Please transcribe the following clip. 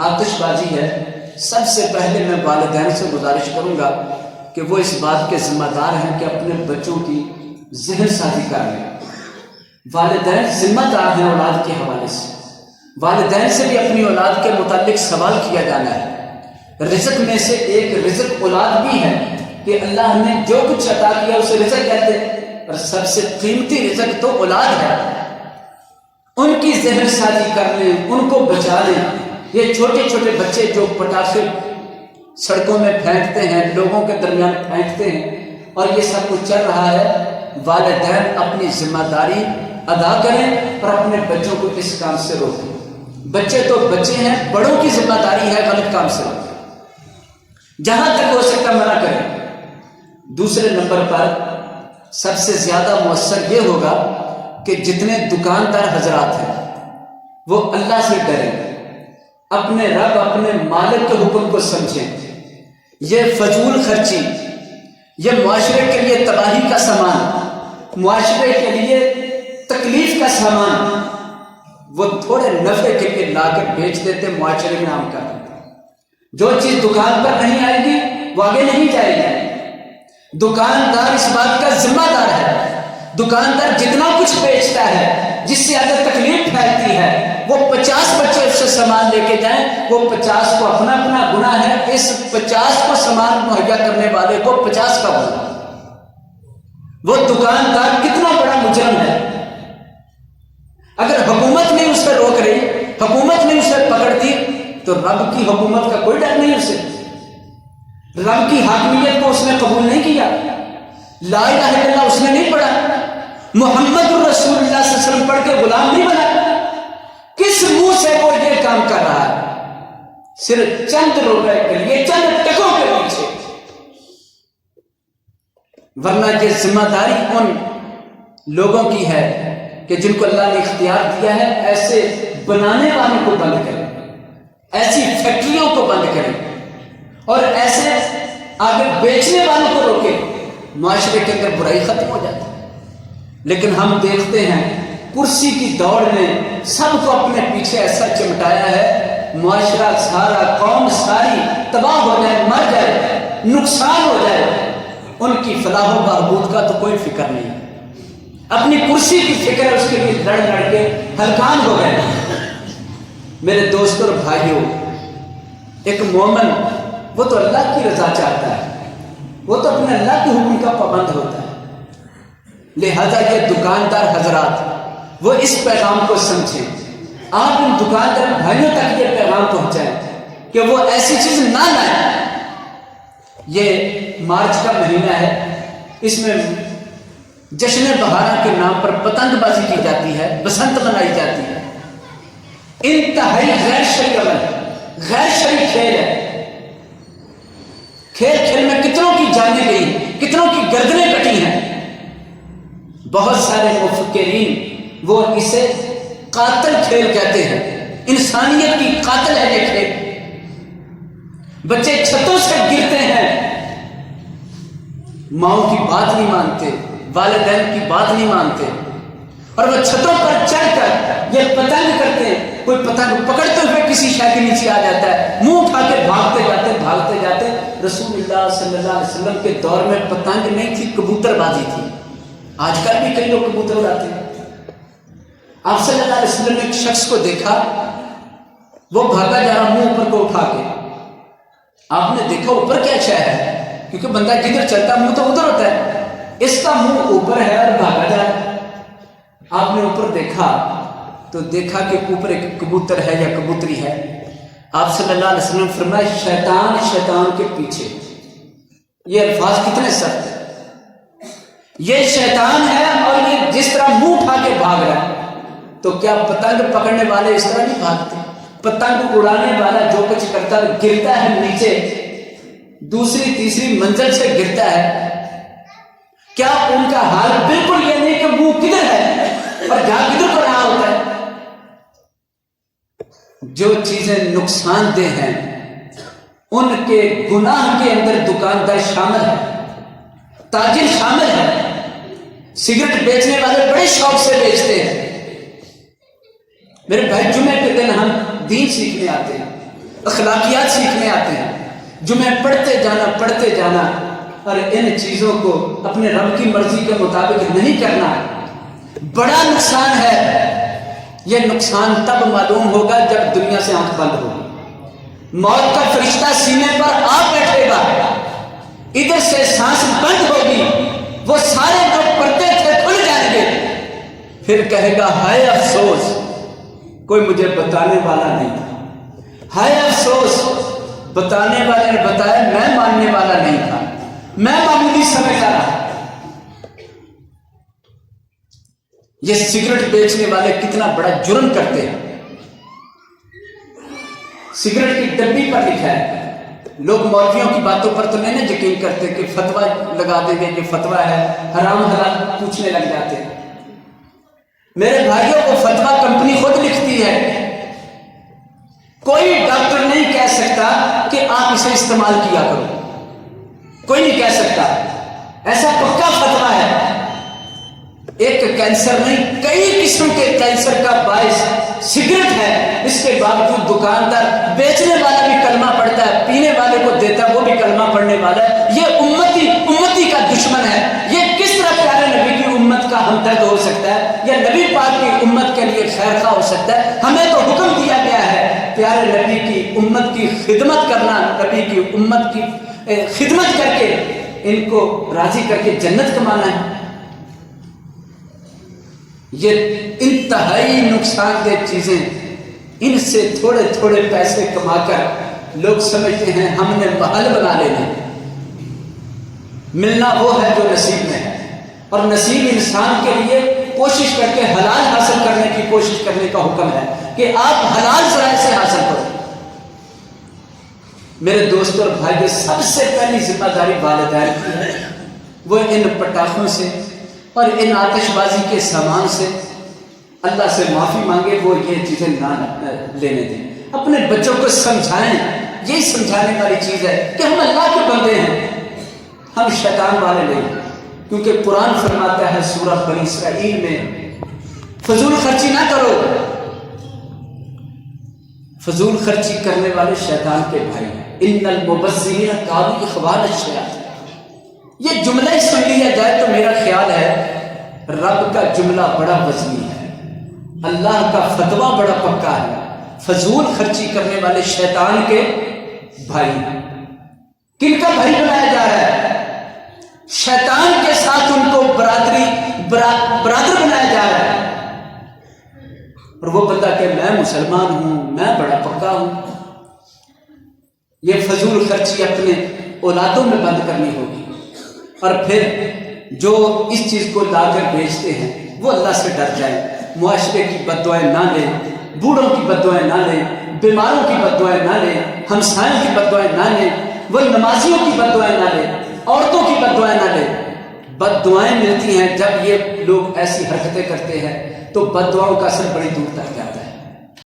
آتش بازی ہے، سب سے پہلے میں والدین سے گزارش کروں گا کہ وہ اس بات کے ذمہ دار ہیں کہ اپنے بچوں کی ذہن سازی کر لیں۔ والدین ذمہ دار ہیں اولاد کے حوالے سے، والدین سے بھی اپنی اولاد کے متعلق سوال کیا جانا ہے۔ رزق میں سے ایک رزق اولاد بھی ہے کہ اللہ نے جو کچھ عطا کیا اسے رزق کہتے ہیں، اور سب سے قیمتی رزق تو اولاد ہے۔ ان کی ذہن سازی کر لیں، ان کو بچا لیں۔ یہ چھوٹے چھوٹے بچے جو پٹاخے سڑکوں میں پھینکتے ہیں، لوگوں کے درمیان پھینکتے ہیں، اور یہ سب کچھ چل رہا ہے، والدین اپنی ذمہ داری ادا کریں اور اپنے بچوں کو اس کام سے روکیں۔ بچے تو بچے ہیں، بڑوں کی ذمہ داری ہے غلط کام سے روکیں، جہاں تک ہو سکتا منع کریں۔ دوسرے نمبر پر سب سے زیادہ مؤثر یہ ہوگا کہ جتنے دکاندار حضرات ہیں وہ اللہ سے ڈریں، اپنے رب اپنے مالک کے حکم کو سمجھیں۔ یہ فضول خرچی، یہ معاشرے کے لیے تباہی کا سامان، معاشرے کے لیے تکلیف کا سامان، وہ تھوڑے نفع کے لیے لا کر بیچ دیتے، معاشرے میں عام کر دیتے۔ جو چیز دکان پر نہیں آئے گی وہ آگے نہیں جائے گی۔ دکاندار اس بات کا ذمہ دار ہے۔ دکاندار جتنا کچھ بیچتا ہے، جس سے اگر تکلیف پھیلتی ہے، وہ 50 بچے اس سے سامان لے کے جائیں، وہ 50 کو اپنا اپنا گناہ ہے، اس 50 کو سامان مہیا کرنے والے کو 50 کا گناہ۔ وہ دکاندار کتنا بڑا مجرم ہے۔ اگر حکومت نہیں اسے روک رہی، حکومت نے اسے پکڑ دی، تو رب کی حکومت کا کوئی ڈر نہیں اسے۔ رب کی حاکمیت کو اس نے قبول نہیں کیا، لا الہ الا اللہ اس نے نہیں پڑھا، محمد الرسول اللہ صلی اللہ علیہ وسلم پڑھ کے غلام نہیں بنا۔ کس منہ سے وہ یہ کام کر رہا ہے؟ صرف چند روپے کے لیے، چند ٹکوں کے پیچھے۔ ورنہ یہ ذمہ داری ان لوگوں کی ہے کہ جن کو اللہ نے اختیار دیا ہے، ایسے بنانے والوں کو بند کریں، ایسی فیکٹریوں کو بند کریں، اور ایسے آگے بیچنے والوں کو روکیں۔ معاشرے کے اندر برائی ختم ہو جاتی ہے۔ لیکن ہم دیکھتے ہیں کرسی کی دوڑ نے سب کو اپنے پیچھے ایسا چمٹایا ہے، معاشرہ سارا، قوم ساری تباہ ہو جائے، مر جائے، نقصان ہو جائے، ان کی فلاح و بہبود کا تو کوئی فکر نہیں۔ اپنی کرسی کی فکر ہے، اس کے لیے لڑ لڑ کے ہلکان ہو گئے۔ میرے دوستوں اور بھائیوں، ایک مومن وہ تو اللہ کی رضا چاہتا ہے، وہ تو اپنے اللہ کے حکم کا پابند ہوتا ہے۔ لہذا یہ دکاندار حضرات وہ اس پیغام کو سمجھیں، آپ ان دکاندار بھائیوں تک یہ پیغام پہنچائیں کہ وہ ایسی چیز نہ لائیں۔ یہ مارچ کا مہینہ ہے، اس میں جشن بہارا کے نام پر پتنگ بازی کی جاتی ہے، بسنت منائی جاتی ہے۔ انتہائی غیر شرعی عمل ہے، غیر شرعی کھیل ہے۔ کھیل کھیل میں کتنوں کی جانیں گئی، کتنوں کی گردنیں کٹی ہیں۔ بہت سارے مفکرین وہ اسے قاتل کھیل کہتے ہیں، انسانیت کی قاتل ہے یہ کھیل۔ بچے چھتوں سے گرتے ہیں، ماؤں کی بات نہیں مانتے، والدین کی بات نہیں مانتے، اور وہ چھتوں پر چڑھ کر یہ پتنگ کرتے ہیں۔ کوئی پتنگ پکڑتے ہوئے کسی شے کے نیچے آ جاتا ہے، منہ اٹھا کے بھاگتے جاتے۔ رسول اللہ صلی اللہ علیہ وسلم کے دور میں پتنگ نہیں تھی، کبوتر بازی تھی۔ آج کل بھی کئی لوگ کبوتر اڑاتے ہیں۔ آپ صلی اللہ علیہ وسلم نے ایک شخص کو دیکھا، وہ بھاگا جا رہا منہ اوپر کو اٹھا کے۔ آپ نے دیکھا اوپر کیا شے ہے، کیونکہ بندہ جدھر چلتا منہ تو ادھر ہوتا ہے، اس کا منہ اوپر ہے اور بھاگا جا رہا ہے۔ آپ نے اوپر دیکھا تو دیکھا کہ اوپر ایک کبوتر ہے یا کبوتری ہے۔ آپ صلی اللہ علیہ وسلم فرمایا شیطان شیطان کے پیچھے۔ یہ الفاظ کتنے سخت ہیں۔ یہ شیطان ہے، اور یہ جس طرح منہ اٹھا کے بھاگ رہا ہے، تو کیا پتنگ پکڑنے والے اس طرح نہیں بھاگتے؟ پتنگ اڑانے والا جو کچھ کرتا ہے، گرتا ہے نیچے، دوسری تیسری منزل سے گرتا ہے، کیا ان کا حال بالکل یہ نہیں کہ منہ کدھر ہے اور جہاں کدھر کو رہا ہوتا ہے؟ جو چیزیں نقصان دہ ہیں ان کے گناہ کے اندر دکاندار شامل ہے، تاجر شامل ہے۔ سگریٹ بیچنے والے بڑے شوق سے بیچتے ہیں۔ میرے بھائی، جمعے کے دن ہم دین سیکھنے آتے ہیں، اخلاقیات سیکھنے آتے ہیں، جمعے پڑھتے جانا اور ان چیزوں کو اپنے رب کی مرضی کے مطابق نہیں کرنا بڑا نقصان ہے۔ یہ نقصان تب معلوم ہوگا جب دنیا سے آنکھ بند ہوگی، موت کا فرشتہ سینے پر آ بیٹھے گا، ادھر سے سانس بند ہوگی، وہ سارے جو پردے تھے کھل جائیں گے، پھر کہے گا ہائے افسوس کوئی مجھے بتانے والا نہیں تھا، ہائے افسوس بتانے والے نے بتایا میں ماننے والا نہیں تھا، میں معمولی سمجھا رہا۔ یہ سگریٹ بیچنے والے کتنا بڑا جرم کرتے ہیں۔ سگریٹ کی ڈبی پر لکھا ہے، لوگ مولویوں کی باتوں پر تو نہیں یقین کرتے کہ فتویٰ لگا دیں گے، یہ فتویٰ ہے، حرام حلال پوچھنے لگ جاتے ہیں۔ میرے بھائیوں کو فتویٰ کمپنی خود لکھتی ہے، کوئی ڈاکٹر نہیں کہہ سکتا کہ آپ اسے استعمال کیا کرو، کوئی نہیں کہہ سکتا، ایسا پکا فتویٰ ہے۔ ایک کینسر نہیں، کئی قسم کے کینسر کا باعث سگریٹ ہے، اس کے باوجود دکاندار بیچنے والا بھی کلمہ پڑھتا ہے، پینے والے کو دیتا ہے وہ بھی کلمہ پڑھنے والا ہے۔ یہ امتی کا دشمن ہے۔ یہ کس طرح پیارے نبی کی امت کا ہمدرد ہو سکتا ہے، یا نبی پاک کی امت کے لیے خیر خواہ ہو سکتا ہے؟ ہمیں تو حکم دیا گیا ہے پیارے نبی کی امت کی خدمت کرنا، نبی کی امت کی خدمت کر کے ان کو راضی کر کے جنت کمانا ہے۔ یہ انتہائی نقصان دہ چیزیں، ان سے تھوڑے تھوڑے پیسے کما کر لوگ سمجھتے ہیں ہم نے محل بنا لینا۔ ملنا وہ ہے جو نصیب میں ہے، اور نصیب انسان کے لیے کوشش کر کے حلال حاصل کرنے کی کوشش کرنے کا حکم ہے کہ آپ حلال ذرائع سے حاصل کرو۔ میرے دوستوں اور بھائی، سب سے پہلی ذمہ داری والدین کی ہے، وہ ان پٹاخوں سے اور ان آتش بازی کے سامان سے اللہ سے معافی مانگے، وہ یہ چیزیں نہ لینے دیں۔ اپنے بچوں کو سمجھائیں، یہی سمجھانے والی چیز ہے کہ ہم اللہ کے بندے ہیں، ہم شیطان والے نہیں، کیونکہ قرآن فرماتا ہے سورہ بنی اسرائیل میں فضول خرچی نہ کرو۔ فضول خرچی کرنے والے شیطان کے بھائی ہیں۔ ان المبذرین کانوا اخوان الشیاطین۔ یہ جملہ ہی سن لیا جائے تو میرا خیال ہے رب کا جملہ بڑا وزنی ہے، اللہ کا فتویٰ بڑا پکا ہے۔ فضول خرچی کرنے والے شیطان کے بھائی، کن کا بھائی بنایا جا رہا ہے؟ شیطان کے ساتھ ان کو برادر بنایا جا رہا ہے، اور وہ بندہ کہ میں مسلمان ہوں، میں بڑا پکا ہوں۔ یہ فضول خرچی اپنے اولادوں میں بند کرنی ہوگی، اور پھر جو اس چیز کو لا کر بیچتے ہیں وہ اللہ سے ڈر جائیں، معاشرے کی بددعائیں نہ لیں، بوڑھوں کی بددعائیں نہ لیں، بیماروں کی بددعائیں نہ لیں، ہمسایوں کی بددعائیں نہ لیں، وہ نمازیوں کی بددعائیں نہ لیں، عورتوں کی بددعائیں نہ لیں۔ بددعائیں ملتی ہیں جب یہ لوگ ایسی حرکتیں کرتے ہیں، تو بددعاؤں کا اثر بڑی دور تک جاتا ہے۔